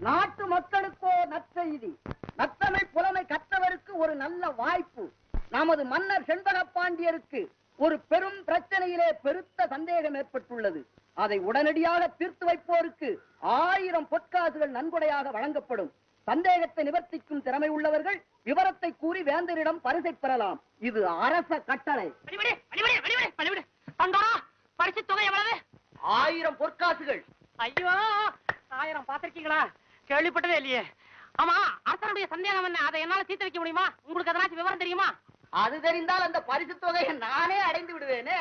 நாட்டு மக்களுக்கோ நற்செய்தி. நத்தமை புலமை கற்றவருக்கு ஒரு நல்ல வாய்ப்பு. நமது மன்னர் செண்பக பாண்டியருக்கு ஒரு பெரும் பிரச்சனையிலே பெருத்த சந்தேகம் ஏற்பட்டுள்ளது. அதை உடனடியாக தீர்த்து வைப்போருக்கு 1000 பொற்காசுகள் நன்கொடையாக வழங்கப்படும். சந்தேகத்தை நிவர்த்திக்கும் திறமை உள்ளவர்கள் விவரத்தை கூறி வேந்தரிடம் பரிசை பெறலாம். இது அரச கட்டளை. பரிசு தொகை எவ்வளவு? 1000 பொற்காசுகள். ஐயோ, 1000 பாத்திருக்கீங்களா? கேள்விப்பட்டதே இல்லையே. ஆமா, அரசனுடைய சந்தேகம் என்ன? அதை என்னால தீர்த்து வைக்க முடியுமா? உங்களுக்கு அதனாச்சும் விவரம் தெரியுமா? அது தெரிந்தால் அந்த பரிசு தொகையை நானே அடைந்து விடுவேனே.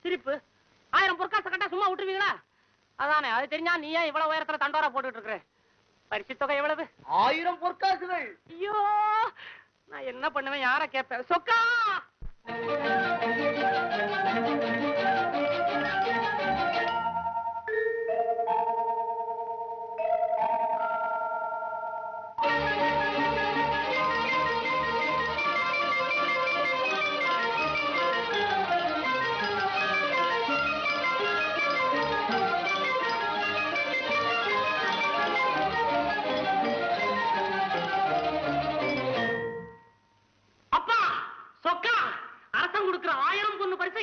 சிரிப்பு. 1000 பொற்காசு கட்டா சும்மா விட்டுருவீங்களா? அதானே, அது தெரிஞ்சா நீ ஏன் இவ்வளவு உயரத்துல தண்டோரா போட்டுட்டு இருக்கிற? பரிசு தொகை எவ்வளவு? 1000 பொற்காசுகள். ஐயோ, நான் என்ன பண்ணுவேன்? யார கேட்பேன்? சொக்கா!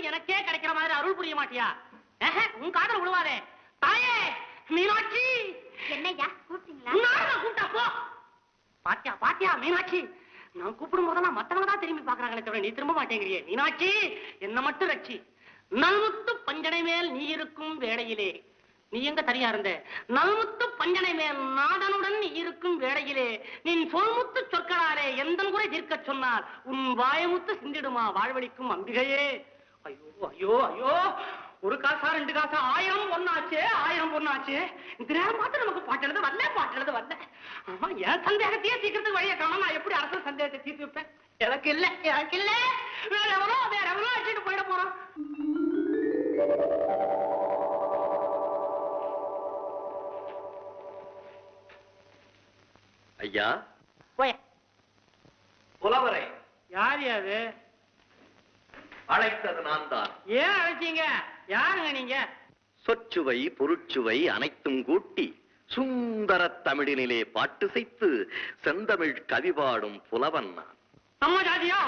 எனக்கே கிடைக்கிற மாதிரி அருள் புரிய மாட்டியா? உன் காதல் விழுவாதே. தாயே மீனாட்சி! என்னையா கூப்பிட்டீங்களா? கூப்பிட்டா போ. பாத்தியா பாத்தியா மீனாட்சி, நான் கூப்பிடும் போதெல்லாம் மத்தவங்க தான் திரும்பி பாக்குறாங்களே தவிர நீ திரும்ப மாட்டேங்கிறியே. மீனாட்சி, என்ன மட்டும் ரட்சி. நல்முத்து பஞ்சனை மேல் நீ இருக்கும் வேளையிலே, நீ எங்க தனியா இருந்த? நல்முத்து பஞ்சனை மேல் நாதனுடன் நீ இருக்கும் வேளையிலே, நீ சொல்முத்து சொற்களாலே எந்த குறை தீர்க்க சொன்னால் உன் வாயமுத்து சிந்திடுமா வாழ்வழிக்கும் அம்பிகையே. ஐயோ ஐயோ ஐயோ, ஒரு காசா 2 காசா 1000 பொண்ணாச்சே, 1000 பொண்ணாச்சே. இந்த நேரம் பார்த்து நமக்கு பாட்டு எழுத வரல. ஆமா, என் சந்தேகத்தையே சீக்கிரத்துக்கு வழியை காணும். நான் எப்படி அரசு சந்தேகத்தை தீர்த்து வைப்பேன்? எனக்கு இல்ல வேற எவரோ வச்சுட்டு போயிட போறோம். ஐயா போய புலவரை. யார் அது? அழைத்தது நான் தான். ஏன் அழைச்சீங்க? யாருங்க நீங்க? சொற்சுவை பொருட்சுவை அனைத்தும் கூட்டி சுந்தர தமிழினிலே பாட்டு செய்து செந்தமிழ் கவி பாடும் புலவன் நான். நம்ம ஜாதியா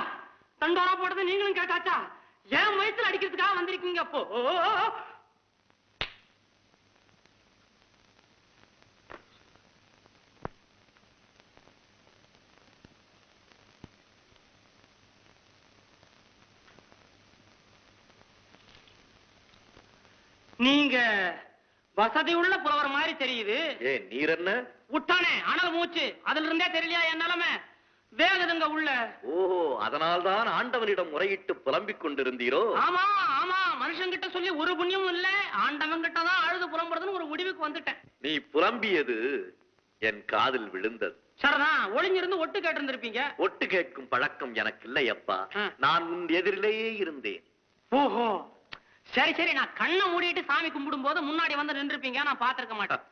தண்டோரா போடுறது நீங்களும் கேட்டாச்சா? ஏன் வயிற்றுல அடிக்கிறதுக்காக வந்திருக்கீங்க? அப்போ நீங்க வசதி உள்ள புலவர் மாதிரி தெரியுது. ஏன் நீர் என்ன விட்டானே அனல் மூச்சு, அதுல இருந்தே தெரியலையா என் நிலைமை? வேகுதுங்க உள்ள. ஓஹோ, அதனால்தான் ஆண்டவனிடம் முறையிட்டு புலம்பிக் கொண்டிருந்தீரோ? ஆமா ஆமா, மனுஷங்கிட்ட சொல்லி ஒரு புண்ணியமும் இல்ல, ஆண்டவன் கிட்டதான் அழுது புலம்புறதுன்னு ஒரு முடிவுக்கு வந்துட்டேன். நீ புலம்பியது என் காதில் விழுந்தது. சரிதான், ஒளிஞ்சிருந்து ஒட்டு கேட்டு இருந்திருப்பீங்க. ஒட்டு கேட்கும் பழக்கம் எனக்கு இல்லை அப்பா. நான் உன் எதிரிலேயே இருந்தேன். ஓஹோ, சரி சரி, நான் கண்ணை மூடிட்டு சாமி கும்பிடும் போது முன்னாடி வந்து நின்றுப்பீங்க, நான் பார்த்திருக்க மாட்டேன்.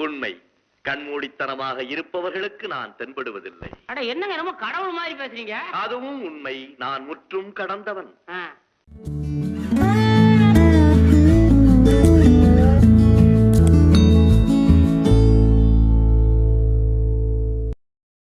உண்மை, கண்மூடித்தனமாக இருப்பவர்களுக்கு நான் தென்படுவதில்லை. அட என்னங்க ரொம்ப கடவுள் மாதிரி பேசுறீங்க. அதுவும் உண்மை, நான் முற்றும் கடந்தவன்.